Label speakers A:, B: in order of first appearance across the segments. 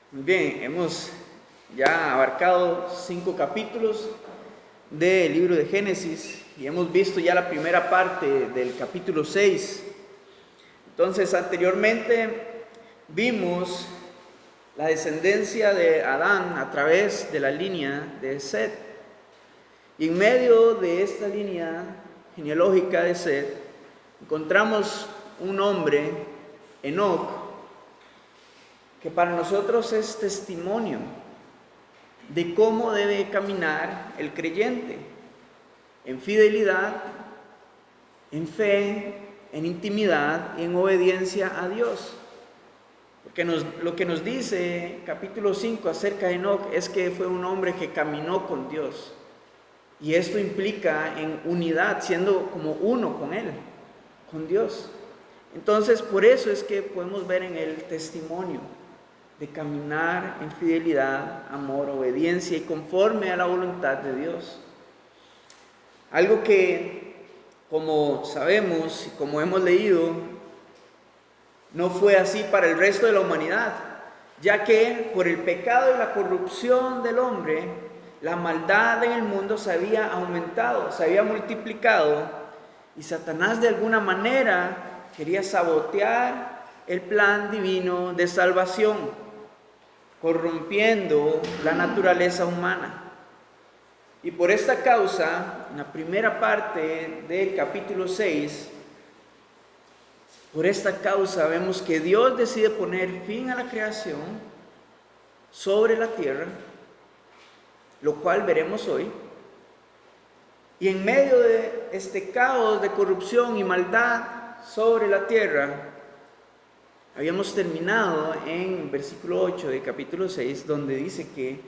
A: Muy bien, hemos ya abarcado 5 capítulos del libro de Génesis y hemos visto ya la primera parte del capítulo 6. Entonces, anteriormente vimos la descendencia de Adán a través de la línea de Set. Y en medio de esta línea genealógica de Set, encontramos un hombre, Enoc, que para nosotros es testimonio de cómo debe caminar el creyente, en fidelidad, en fe, en intimidad y en obediencia a Dios. Porque lo que nos dice capítulo 5 acerca de Enoc es que fue un hombre que caminó con Dios. Y esto implica en unidad, siendo como uno con Él, con Dios. Entonces, por eso es que podemos ver en él testimonio de caminar en fidelidad, amor, obediencia y conforme a la voluntad de Dios. Algo que, como sabemos y como hemos leído, no fue así para el resto de la humanidad, ya que por el pecado y la corrupción del hombre, la maldad en el mundo se había aumentado, se había multiplicado, y Satanás de alguna manera quería sabotear el plan divino de salvación, corrompiendo la naturaleza humana. Y por esta causa, en la primera parte del capítulo 6, por esta causa vemos que Dios decide poner fin a la creación sobre la tierra, lo cual veremos hoy. Y en medio de este caos de corrupción y maldad sobre la tierra, habíamos terminado en versículo 8 de capítulo 6, donde dice que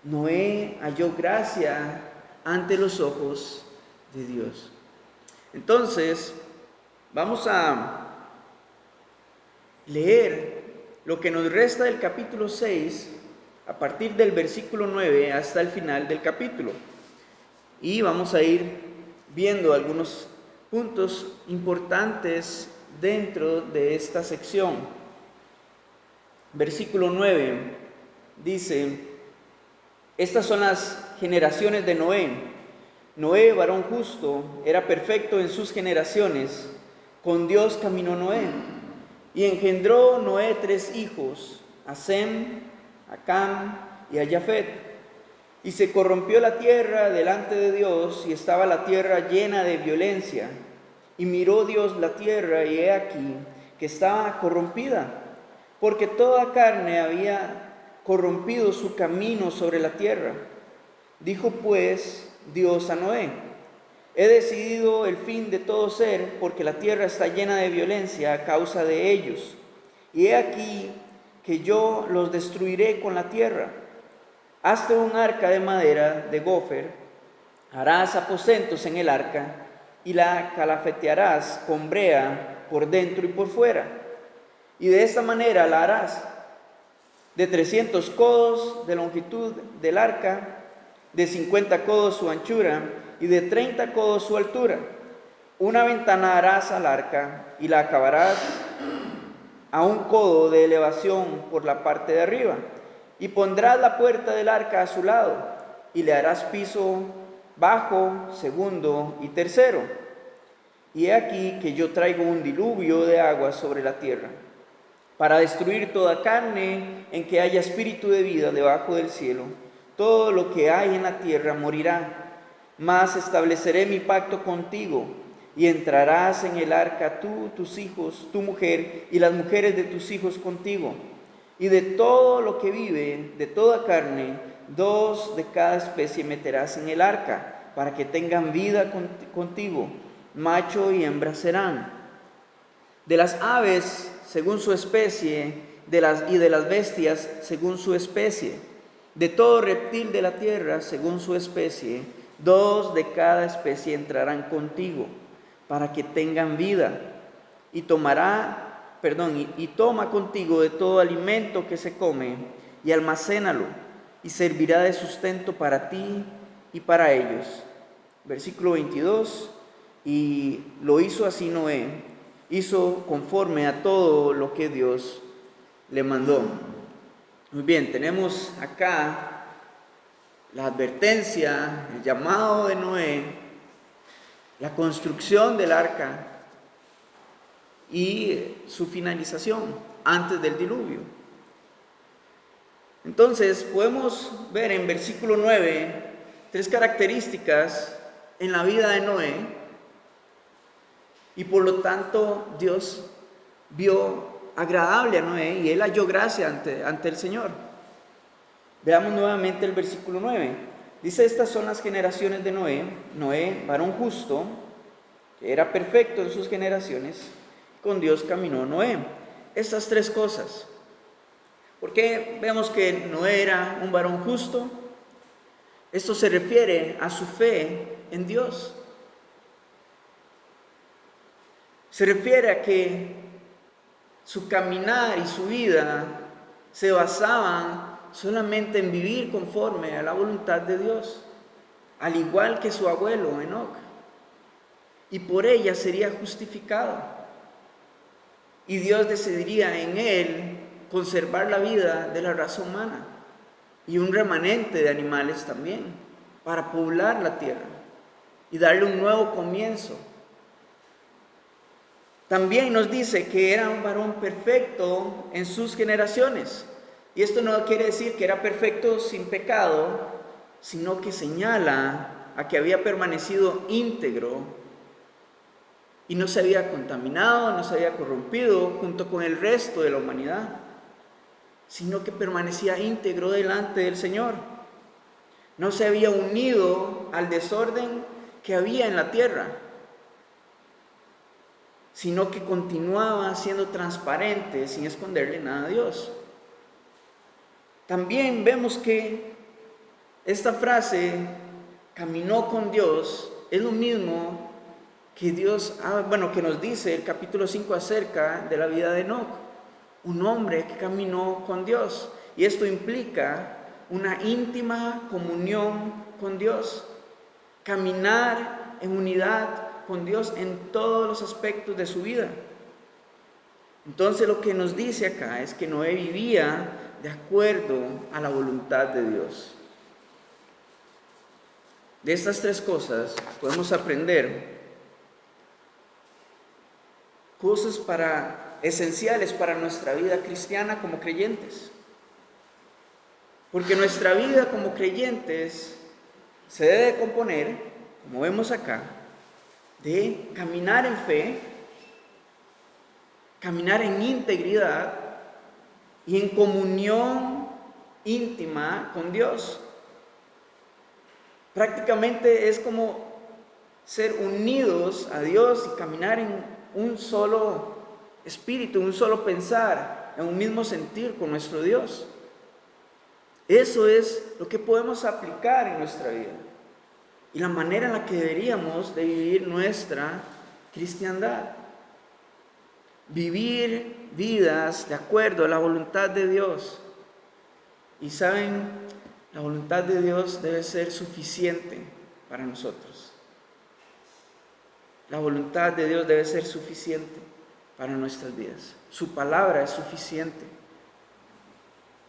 A: Noé halló gracia ante los ojos de Dios. Entonces, vamos a leer lo que nos resta del capítulo 6, a partir del versículo 9 hasta el final del capítulo. Y vamos a ir viendo algunos puntos importantes dentro de esta sección. Versículo 9 dice: estas son las generaciones de Noé. Noé, varón justo, era perfecto en sus generaciones. Con Dios caminó Noé. Y engendró Noé 3 hijos, a Sem, a Cam y a Jafet. Y se corrompió la tierra delante de Dios, y estaba la tierra llena de violencia. Y miró Dios la tierra, y he aquí que estaba corrompida, porque toda carne había corrompido su camino sobre la tierra. Dijo pues Dios a Noé: he decidido el fin de todo ser, porque la tierra está llena de violencia a causa de ellos. Y he aquí que yo los destruiré con la tierra. Hazte un arca de madera de gofer, harás aposentos en el arca, y la calafetearás con brea por dentro y por fuera. Y de esta manera la harás: de 300 codos de longitud del arca, de 50 codos su anchura, y de 30 codos su altura. Una ventana harás al arca, y la acabarás a 1 codo de elevación por la parte de arriba. Y pondrás la puerta del arca a su lado, y le harás piso bajo, segundo y tercero. Y he aquí que yo traigo un diluvio de agua sobre la tierra, para destruir toda carne en que haya espíritu de vida debajo del cielo. Todo lo que hay en la tierra morirá. Mas estableceré mi pacto contigo, y entrarás en el arca tú, tus hijos, tu mujer y las mujeres de tus hijos contigo. Y de todo lo que vive, de toda carne, 2 de cada especie meterás en el arca, para que tengan vida contigo. Macho y hembra serán. De las aves según su especie, y de las bestias según su especie, de todo reptil de la tierra según su especie, 2 de cada especie entrarán contigo, para que tengan vida. Y toma contigo de todo alimento que se come, y almacénalo, y servirá de sustento para ti y para ellos. Versículo 22, y lo hizo así Noé, hizo conforme a todo lo que Dios le mandó. Muy bien, tenemos acá la advertencia, el llamado de Noé, la construcción del arca y su finalización antes del diluvio. Entonces podemos ver en versículo 9 tres características en la vida de Noé, y por lo tanto Dios vio agradable a Noé y él halló gracia ante el Señor. Veamos nuevamente el versículo 9. Dice: estas son las generaciones de Noé. Noé, varón justo, que era perfecto en sus generaciones, con Dios caminó Noé. Estas tres cosas. ¿Por qué vemos que Noé era un varón justo? Esto se refiere a su fe en Dios. Se refiere a que su caminar y su vida se basaban solamente en vivir conforme a la voluntad de Dios, al igual que su abuelo Enoc, y por ella sería justificado. Y Dios decidiría en él conservar la vida de la raza humana y un remanente de animales también, para poblar la tierra y darle un nuevo comienzo. También nos dice que era un varón perfecto en sus generaciones. Y esto no quiere decir que era perfecto sin pecado, sino que señala a que había permanecido íntegro y no se había contaminado, no se había corrompido junto con el resto de la humanidad, sino que permanecía íntegro delante del Señor. No se había unido al desorden que había en la tierra, sino que continuaba siendo transparente sin esconderle nada a Dios. También vemos que esta frase, caminó con Dios, es lo mismo que que nos dice el capítulo 5 acerca de la vida de Enoc, un hombre que caminó con Dios. Y esto implica una íntima comunión con Dios, caminar en unidad con Dios en todos los aspectos de su vida. Entonces lo que nos dice acá es que Noé vivía de acuerdo a la voluntad de Dios. De estas tres cosas podemos aprender cosas esenciales para nuestra vida cristiana como creyentes. Porque nuestra vida como creyentes se debe componer, como vemos acá, de caminar en fe, caminar en integridad y en comunión íntima con Dios. Prácticamente es como ser unidos a Dios y caminar en un solo espíritu, un solo pensar, en un mismo sentir con nuestro Dios. Eso es lo que podemos aplicar en nuestra vida y la manera en la que deberíamos de vivir nuestra cristiandad. Vivir vidas de acuerdo a la voluntad de Dios. Y saben, la voluntad de Dios debe ser suficiente para nosotros. La voluntad de Dios debe ser suficiente para nuestras vidas. Su palabra es suficiente.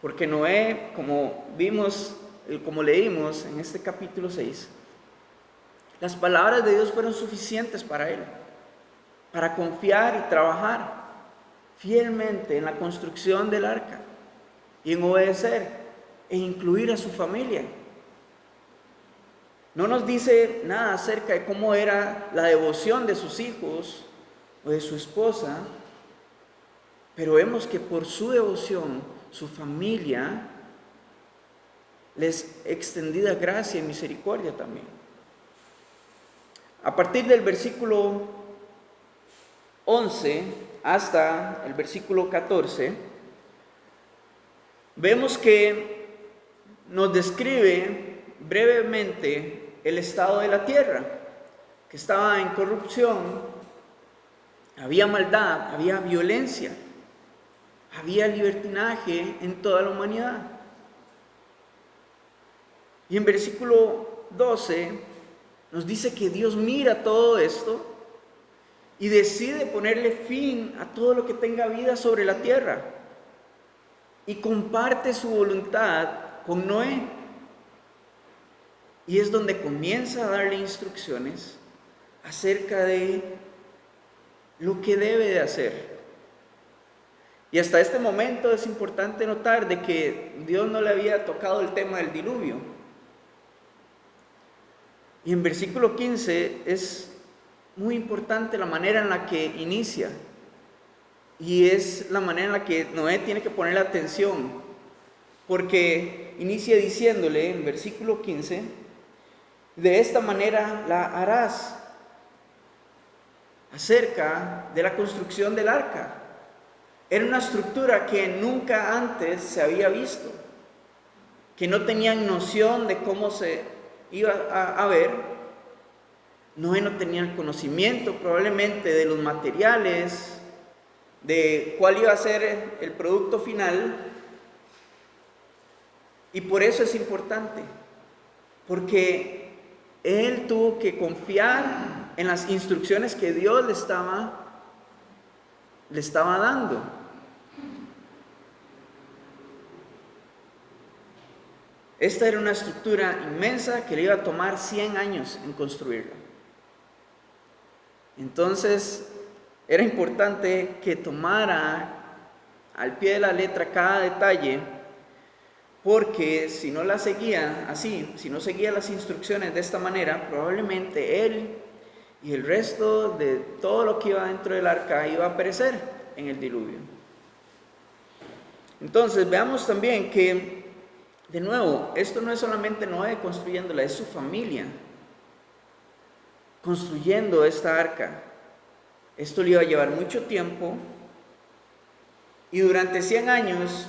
A: Porque Noé, como leímos en este capítulo 6, las palabras de Dios fueron suficientes para él, para confiar y trabajar fielmente en la construcción del arca y en obedecer e incluir a su familia. No nos dice nada acerca de cómo era la devoción de sus hijos o de su esposa, pero vemos que por su devoción, su familia les extendida gracia y misericordia también. A partir del versículo 11 hasta el versículo 14, vemos que nos describe brevemente el estado de la tierra, que estaba en corrupción, había maldad, había violencia, había libertinaje en toda la humanidad. Y en versículo 12 nos dice que Dios mira todo esto y decide ponerle fin a todo lo que tenga vida sobre la tierra. y comparte su voluntad con Noé. Y es donde comienza a darle instrucciones acerca de lo que debe de hacer. Y hasta este momento es importante notar de que Dios no le había tocado el tema del diluvio. Y en versículo 15 es muy importante la manera en la que inicia. Y es la manera en la que Noé tiene que poner la atención. Porque inicia diciéndole en versículo 15, de esta manera la harás, acerca de la construcción del arca. Era una estructura que nunca antes se había visto, que no tenían noción de cómo se iba a ver. Noé no tenía el conocimiento probablemente de los materiales, de cuál iba a ser el producto final. Y por eso es importante, porque él tuvo que confiar en las instrucciones que Dios le estaba dando. Esta era una estructura inmensa que le iba a tomar 100 años en construirla. Entonces, era importante que tomara al pie de la letra cada detalle, porque si no la seguía así, si no seguía las instrucciones de esta manera, probablemente él y el resto de todo lo que iba dentro del arca iba a perecer en el diluvio. Entonces, veamos también que de nuevo, esto no es solamente Noé construyéndola, es su familia construyendo esta arca. Esto le iba a llevar mucho tiempo y durante 100 años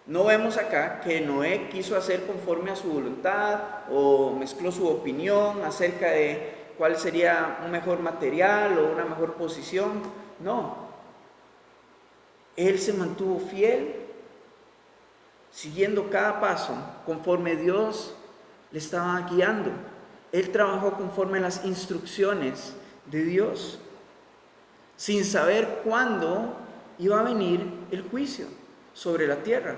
A: no vemos acá que Noé quiso hacer conforme a su voluntad o mezcló su opinión acerca de cuál sería un mejor material o una mejor posición. No, él se mantuvo fiel, siguiendo cada paso conforme Dios le estaba guiando. Él trabajó conforme a las instrucciones de Dios, sin saber cuándo iba a venir el juicio sobre la tierra.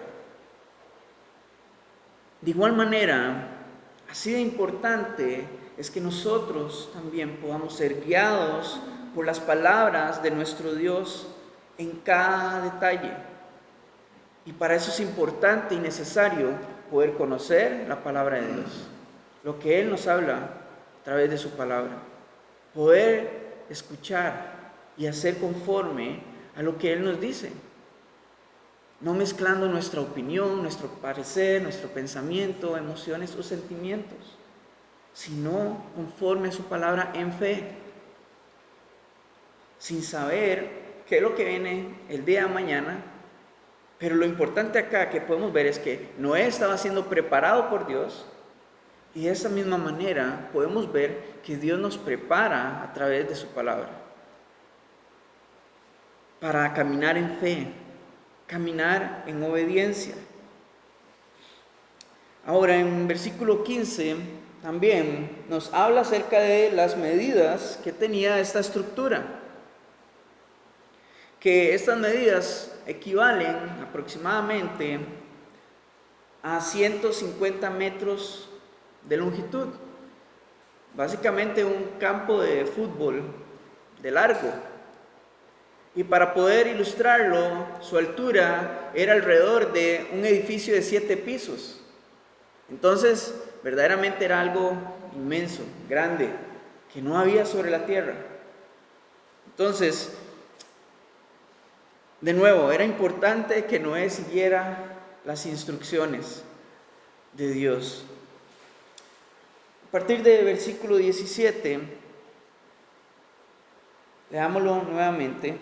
A: De igual manera, así de importante es que nosotros también podamos ser guiados por las palabras de nuestro Dios en cada detalle. Y para eso es importante y necesario poder conocer la palabra de Dios, lo que Él nos habla a través de su palabra, poder escuchar y hacer conforme a lo que Él nos dice, no mezclando nuestra opinión, nuestro parecer, nuestro pensamiento, emociones o sentimientos, sino conforme a su palabra en fe, sin saber qué es lo que viene el día de mañana. Pero lo importante acá que podemos ver es que Noé estaba siendo preparado por Dios, y de esa misma manera podemos ver que Dios nos prepara a través de su palabra para caminar en fe, caminar en obediencia. Ahora en versículo 15 también nos habla acerca de las medidas que tenía esta estructura, que estas medidas equivalen aproximadamente a 150 metros de longitud, básicamente un campo de fútbol de largo. Y para poder ilustrarlo, su altura era alrededor de un edificio de 7 pisos. Entonces, verdaderamente era algo inmenso, grande, que no había sobre la tierra. Entonces, de nuevo, era importante que Noé siguiera las instrucciones de Dios. A partir del versículo 17, leámoslo nuevamente,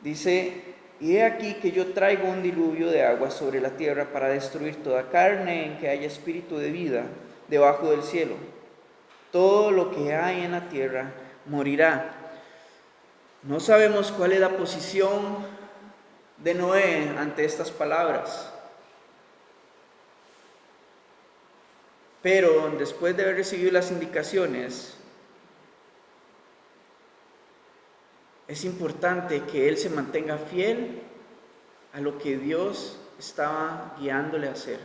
A: dice: y he aquí que yo traigo un diluvio de agua sobre la tierra para destruir toda carne en que haya espíritu de vida debajo del cielo. Todo lo que hay en la tierra morirá. No sabemos cuál es la posición de Noé ante estas palabras, pero después de haber recibido las indicaciones, es importante que él se mantenga fiel a lo que Dios estaba guiándole a hacer.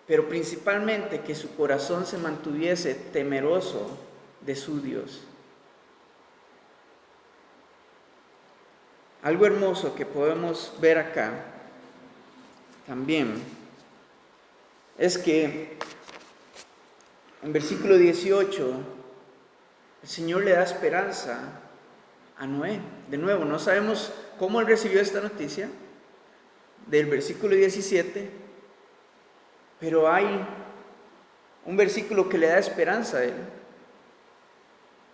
A: Pero principalmente que su corazón se mantuviese temeroso de su Dios. Algo hermoso que podemos ver acá también es que en versículo 18 el Señor le da esperanza a Noé. De nuevo, no sabemos cómo él recibió esta noticia del versículo 17, pero hay un versículo que le da esperanza a él.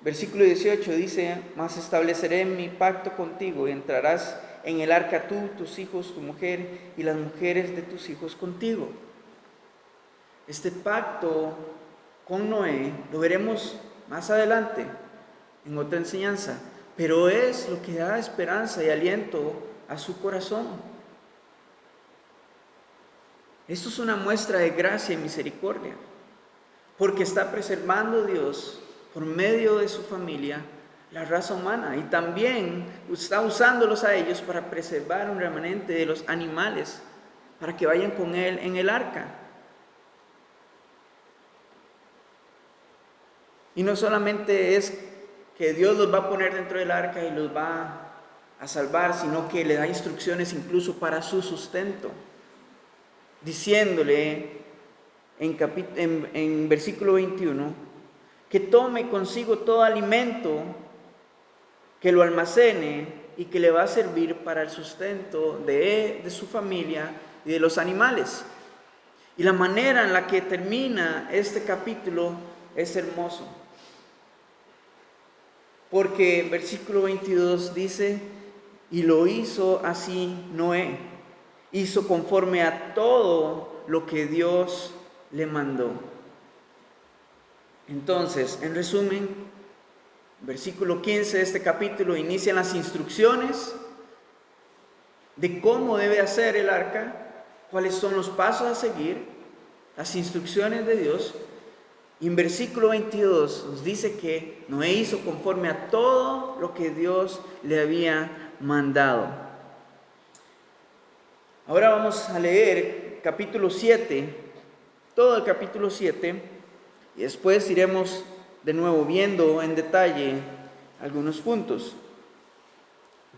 A: Versículo 18 dice: mas estableceré mi pacto contigo y entrarás en el arca tú, tus hijos, tu mujer y las mujeres de tus hijos contigo. Este pacto con Noé lo veremos más adelante en otra enseñanza, pero es lo que da esperanza y aliento a su corazón. Esto es una muestra de gracia y misericordia, porque está preservando Dios por medio de su familia la raza humana, y también está usándolos a ellos para preservar un remanente de los animales para que vayan con él en el arca. Y no solamente es que Dios los va a poner dentro del arca y los va a salvar, sino que le da instrucciones incluso para su sustento, diciéndole en versículo 21 que tome consigo todo alimento, que lo almacene y que le va a servir para el sustento de su familia y de los animales. Y la manera en la que termina este capítulo es hermoso, porque versículo 22 dice: y lo hizo así Noé, hizo conforme a todo lo que Dios le mandó. Entonces, en resumen, versículo 15 de este capítulo inician las instrucciones de cómo debe hacer el arca, cuáles son los pasos a seguir, las instrucciones de Dios. Y en versículo 22 nos dice que Noé hizo conforme a todo lo que Dios le había mandado. Ahora vamos a leer capítulo 7, todo el capítulo 7, y después iremos de nuevo viendo en detalle algunos puntos.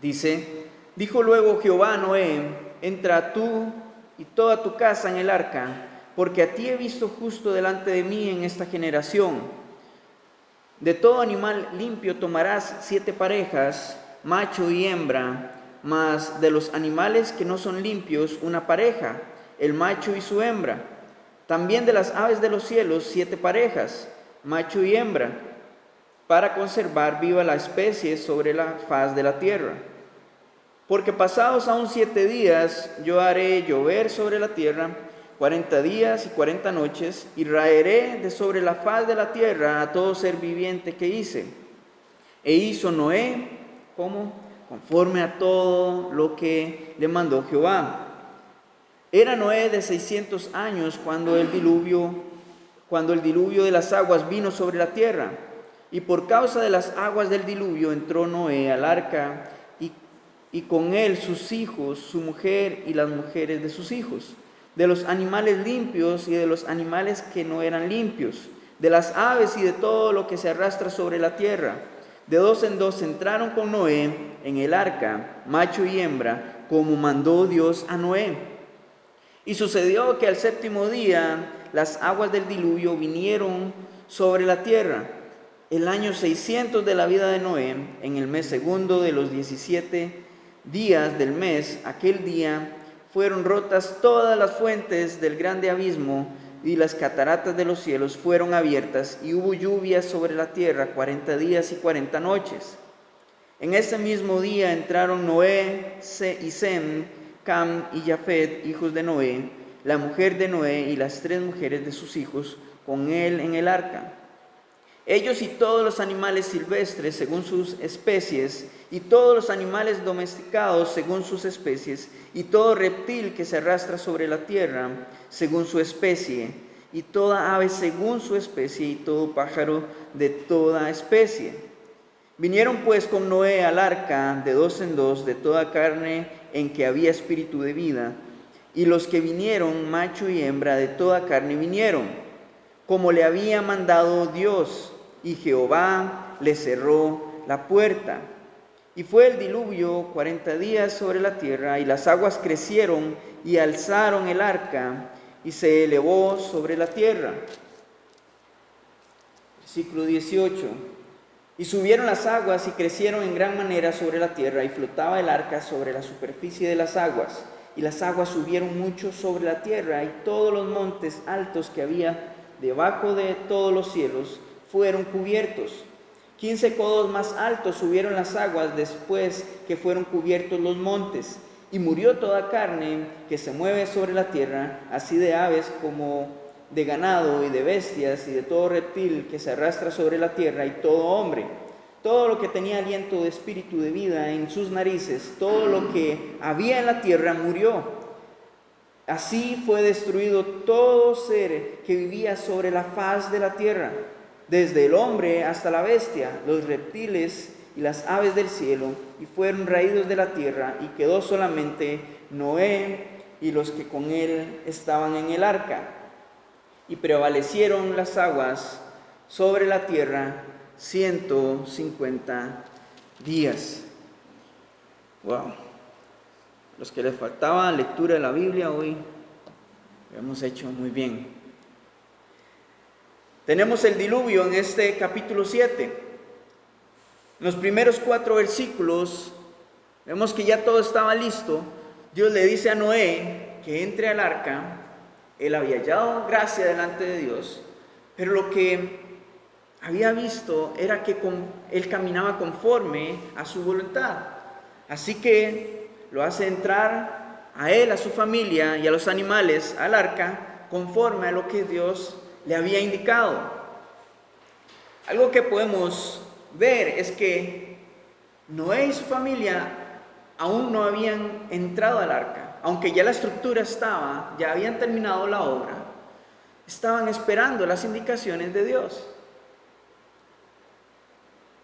A: Dice: dijo luego Jehová a Noé: entra tú y toda tu casa en el arca, porque a ti he visto justo delante de mí en esta generación. De todo animal limpio tomarás 7 parejas, macho y hembra, mas de los animales que no son limpios, una pareja, el macho y su hembra. También de las aves de los cielos 7 parejas, macho y hembra, para conservar viva la especie sobre la faz de la tierra. Porque pasados aún 7 días, yo haré llover sobre la tierra 40 días y 40 noches, y raeré de sobre la faz de la tierra a todo ser viviente que hice. E hizo Noé, ¿cómo? Conforme a todo lo que le mandó Jehová. Era Noé de 600 años cuando el diluvio de las aguas vino sobre la tierra. Y por causa de las aguas del diluvio entró Noé al arca, y con él sus hijos, su mujer y las mujeres de sus hijos, de los animales limpios y de los animales que no eran limpios, de las aves y de todo lo que se arrastra sobre la tierra. De 2 en 2 entraron con Noé en el arca, macho y hembra, como mandó Dios a Noé. Y sucedió que al 7º día las aguas del diluvio vinieron sobre la tierra. El año 600 de la vida de Noé, en el mes segundo de los 17 días del mes, aquel día fueron rotas todas las fuentes del grande abismo, y las cataratas de los cielos fueron abiertas, y hubo lluvias sobre la tierra 40 días y 40 noches. En ese mismo día entraron Noé y Sem, Cam y Jafet, hijos de Noé, la mujer de Noé y las 3 mujeres de sus hijos con él en el arca. Ellos y todos los animales silvestres según sus especies, y todos los animales domesticados según sus especies, y todo reptil que se arrastra sobre la tierra según su especie, y toda ave según su especie, y todo pájaro de toda especie. Vinieron pues con Noé al arca de 2 en 2 de toda carne en que había espíritu de vida. Y los que vinieron, macho y hembra de toda carne vinieron, como le había mandado Dios, y Jehová le cerró la puerta. Y fue el diluvio 40 días sobre la tierra, y las aguas crecieron y alzaron el arca, y se elevó sobre la tierra. Versículo 18. Y subieron las aguas y crecieron en gran manera sobre la tierra, y flotaba el arca sobre la superficie de las aguas. Y las aguas subieron mucho sobre la tierra, y todos los montes altos que había debajo de todos los cielos fueron cubiertos. 15 codos más altos subieron las aguas después que fueron cubiertos los montes. Y murió toda carne que se mueve sobre la tierra, así de aves como de ganado y de bestias y de todo reptil que se arrastra sobre la tierra, y todo hombre. Todo lo que tenía aliento de espíritu de vida en sus narices, todo lo que había en la tierra murió. Así fue destruido todo ser que vivía sobre la faz de la tierra, desde el hombre hasta la bestia, los reptiles y las aves del cielo, y fueron raídos de la tierra, y quedó solamente Noé y los que con él estaban en el arca. Y prevalecieron las aguas sobre la tierra 150 días. Wow. Los que les faltaba lectura de la Biblia hoy lo hemos hecho muy bien. Tenemos el diluvio en este capítulo 7. En los primeros 4 versículos vemos que ya todo estaba listo. Dios le dice a Noé que entre al arca. Él había hallado gracia delante de Dios, pero lo que había visto era que él caminaba conforme a su voluntad. Así que lo hace entrar a él, a su familia y a los animales al arca conforme a lo que Dios le había indicado. Algo que podemos ver es que Noé y su familia aún no habían entrado al arca. Aunque ya la estructura estaba, ya habían terminado la obra, estaban esperando las indicaciones de Dios.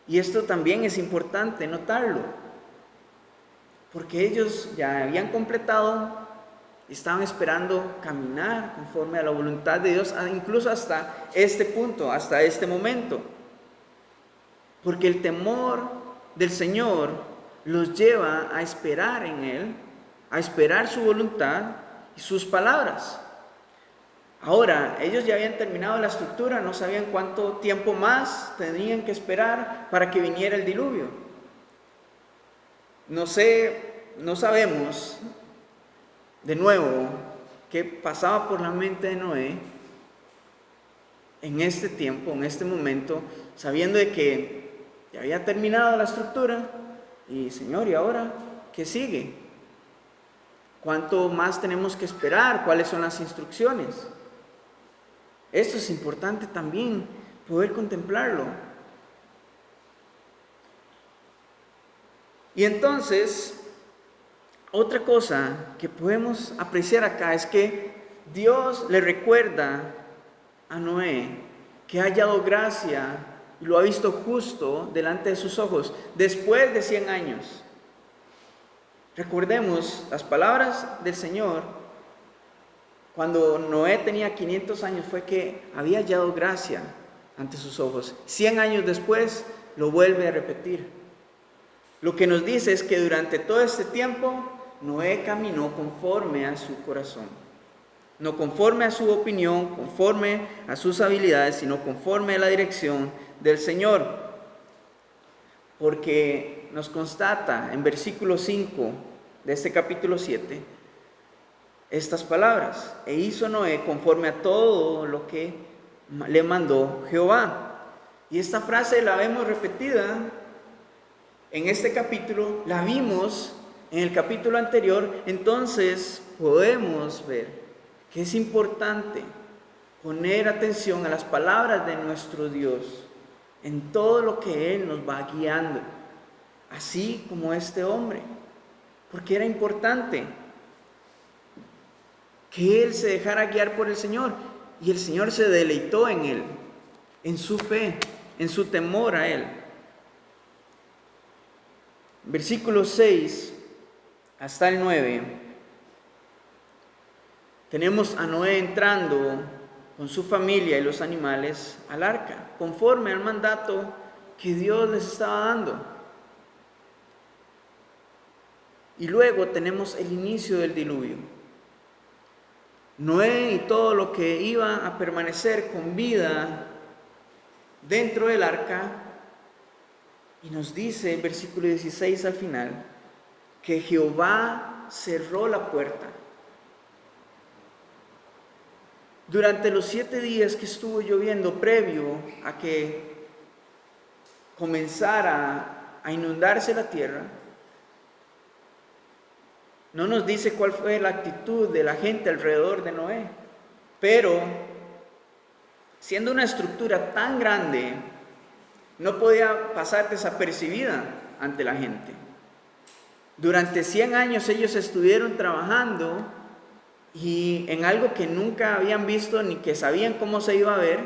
A: Y esto también es importante notarlo, porque ellos ya habían completado, estaban esperando caminar conforme a la voluntad de Dios, incluso hasta este punto, hasta este momento. Porque el temor del Señor los lleva a esperar en Él, a esperar su voluntad y sus palabras. Ahora, ellos ya habían terminado la estructura, no sabían cuánto tiempo más tenían que esperar para que viniera el diluvio. No sabemos de nuevo qué pasaba por la mente de Noé en este tiempo, en este momento, sabiendo de que ya había terminado la estructura y Señor, ¿y ahora qué sigue? ¿Cuánto más tenemos que esperar? ¿Cuáles son las instrucciones? Esto es importante también, poder contemplarlo. Y entonces, otra cosa que podemos apreciar acá es que Dios le recuerda a Noé que ha hallado gracia y lo ha visto justo delante de sus ojos después de 100 años. Recordemos las palabras del Señor cuando Noé tenía 500 años, fue que había hallado gracia ante sus ojos. 100 años después lo vuelve a repetir. Lo que nos dice es que durante todo este tiempo Noé caminó conforme a su corazón. No conforme a su opinión, conforme a sus habilidades, sino conforme a la dirección del Señor. Porque nos constata en versículo 5 de este capítulo 7 estas palabras: e hizo Noé conforme a todo lo que le mandó Jehová. Y esta frase la vemos repetida en este capítulo, la vimos en el capítulo anterior. Entonces podemos ver que es importante poner atención a las palabras de nuestro Dios en todo lo que Él nos va guiando, así como este hombre, porque era importante que él se dejara guiar por el Señor, y el Señor se deleitó en él, en su fe, en su temor a Él. Versículo 6 hasta el 9, tenemos a Noé entrando con su familia y los animales al arca, conforme al mandato que Dios les estaba dando. Y luego tenemos el inicio del diluvio. Noé y todo lo que iba a permanecer con vida dentro del arca, y nos dice el versículo 16 al final, que Jehová cerró la puerta. Durante los 7 días que estuvo lloviendo previo a que comenzara a inundarse la tierra, no nos dice cuál fue la actitud de la gente alrededor de Noé, pero siendo una estructura tan grande, no podía pasar desapercibida ante la gente. Durante 100 años ellos estuvieron trabajando y en algo que nunca habían visto ni que sabían cómo se iba a ver.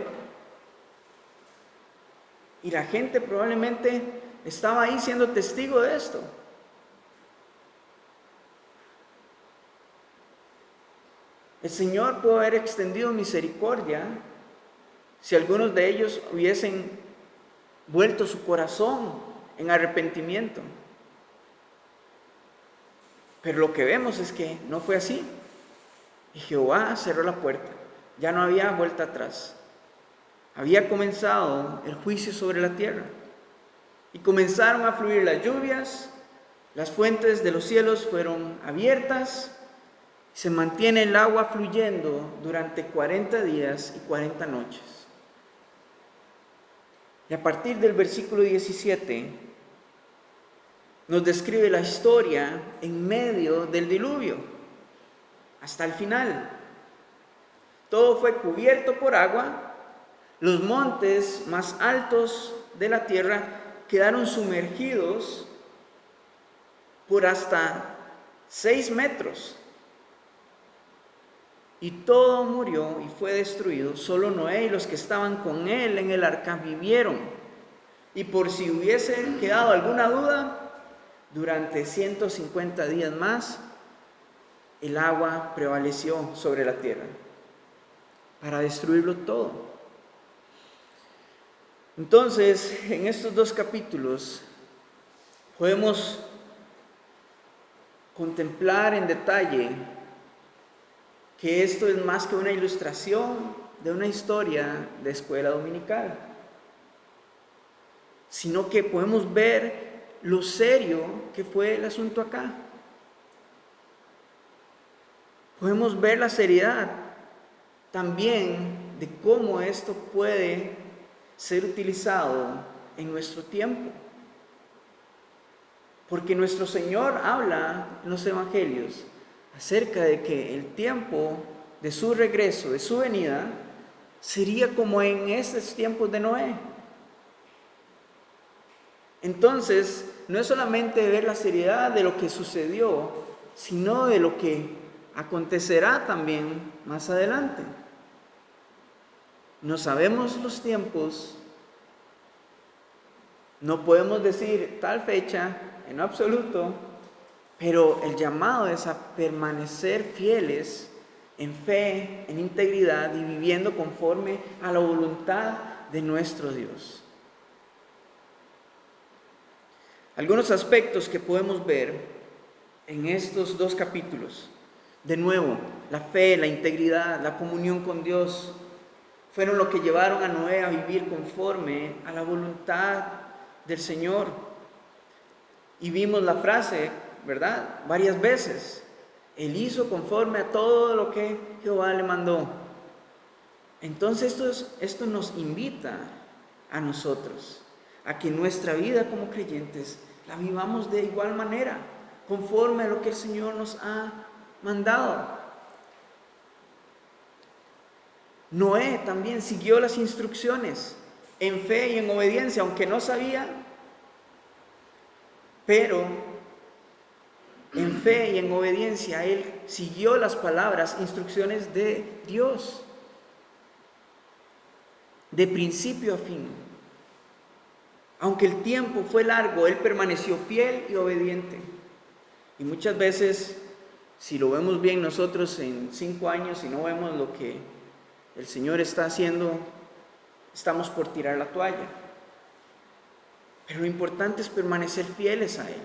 A: Y la gente probablemente estaba ahí siendo testigo de esto. El Señor pudo haber extendido misericordia si algunos de ellos hubiesen vuelto su corazón en arrepentimiento. Pero lo que vemos es que no fue así. Y Jehová cerró la puerta. Ya no había vuelta atrás. Había comenzado el juicio sobre la tierra. Y comenzaron a fluir las lluvias. Las fuentes de los cielos fueron abiertas. Se mantiene el agua fluyendo durante 40 días y 40 noches. Y a partir del versículo 17 nos describe la historia en medio del diluvio, hasta el final. Todo fue cubierto por agua, los montes más altos de la tierra quedaron sumergidos por hasta 6 metros. Y todo murió y fue destruido. Solo Noé y los que estaban con él en el arca vivieron. Y por si hubiese quedado alguna duda, durante 150 días más, el agua prevaleció sobre la tierra para destruirlo todo. Entonces, en estos 2 capítulos podemos contemplar en detalle que esto es más que una ilustración de una historia de escuela dominical, sino que podemos ver lo serio que fue el asunto acá. Podemos ver la seriedad también de cómo esto puede ser utilizado en nuestro tiempo. Porque nuestro Señor habla en los evangelios acerca de que el tiempo de su regreso, de su venida, sería como en estos tiempos de Noé. Entonces, no es solamente ver la seriedad de lo que sucedió, sino de lo que acontecerá también más adelante. No sabemos los tiempos, no podemos decir tal fecha en absoluto, pero el llamado es a permanecer fieles en fe, en integridad y viviendo conforme a la voluntad de nuestro Dios. Algunos aspectos que podemos ver en estos 2 capítulos. De nuevo, la fe, la integridad, la comunión con Dios fueron lo que llevaron a Noé a vivir conforme a la voluntad del Señor. Y vimos la frase, ¿verdad? Varias veces. Él hizo conforme a todo lo que Jehová le mandó. Entonces esto nos invita a nosotros a que nuestra vida como creyentes la vivamos de igual manera, conforme a lo que el Señor nos ha mandado. Noé también siguió las instrucciones en fe y en obediencia, aunque no sabía, pero en fe y en obediencia él siguió las palabras, instrucciones de Dios, de principio a fin. Aunque el tiempo fue largo, él permaneció fiel y obediente. Y muchas veces, si lo vemos bien nosotros en 5 años y no vemos lo que el Señor está haciendo, estamos por tirar la toalla. Pero lo importante es permanecer fieles a Él,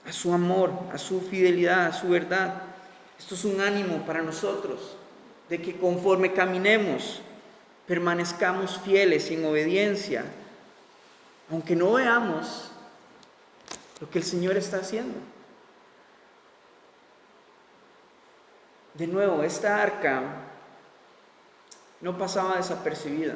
A: a su amor, a su fidelidad, a su verdad. Esto es un ánimo para nosotros, de que conforme caminemos, permanezcamos fieles y en obediencia, aunque no veamos lo que el Señor está haciendo. De nuevo, esta arca no pasaba desapercibida.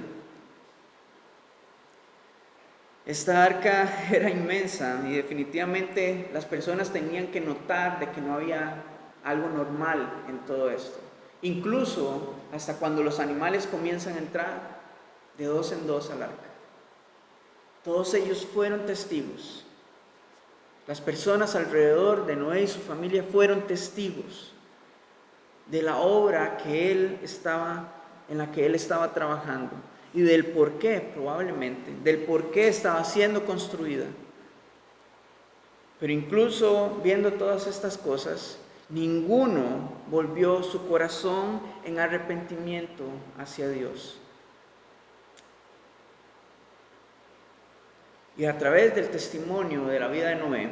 A: Esta arca era inmensa y definitivamente las personas tenían que notar de que no había algo normal en todo esto. Incluso hasta cuando los animales comienzan a entrar de 2 en 2 al arca. Todos ellos fueron testigos. Las personas alrededor de Noé y su familia fueron testigos de la obra en la que él estaba trabajando y del por qué, probablemente, del por qué estaba siendo construida. Pero incluso viendo todas estas cosas, ninguno volvió su corazón en arrepentimiento hacia Dios. Y a través del testimonio de la vida de Noé,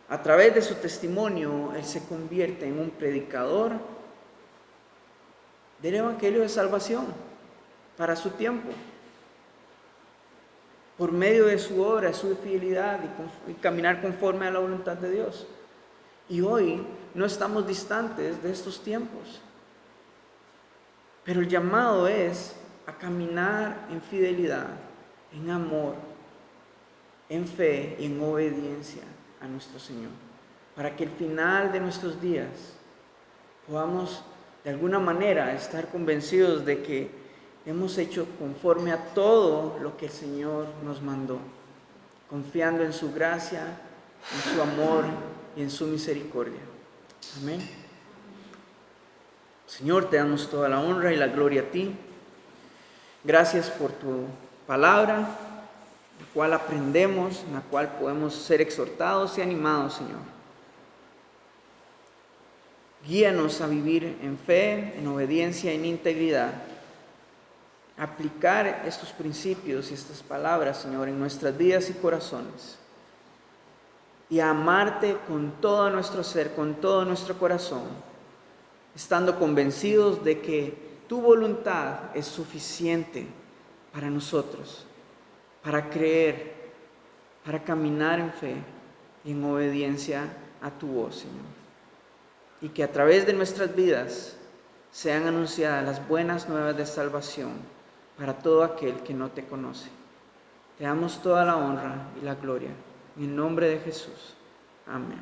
A: a través de su testimonio, él se convierte en un predicador del Evangelio de salvación para su tiempo. Por medio de su obra, su fidelidad y caminar conforme a la voluntad de Dios. Y hoy no estamos distantes de estos tiempos. Pero el llamado es a caminar en fidelidad, en amor, en fe y en obediencia a nuestro Señor, para que al final de nuestros días podamos de alguna manera estar convencidos de que hemos hecho conforme a todo lo que el Señor nos mandó, confiando en su gracia, en su amor y en su misericordia. Amén. Señor, te damos toda la honra y la gloria a ti. Gracias por tu palabra, la cual aprendemos, en la cual podemos ser exhortados y animados, Señor. Guíanos a vivir en fe, en obediencia, en integridad. Aplicar estos principios y estas palabras, Señor, en nuestras vidas y corazones. Y a amarte con todo nuestro ser, con todo nuestro corazón, estando convencidos de que tu voluntad es suficiente para nosotros, para creer, para caminar en fe y en obediencia a tu voz, Señor. Y que a través de nuestras vidas sean anunciadas las buenas nuevas de salvación para todo aquel que no te conoce. Te damos toda la honra y la gloria. En el nombre de Jesús. Amén.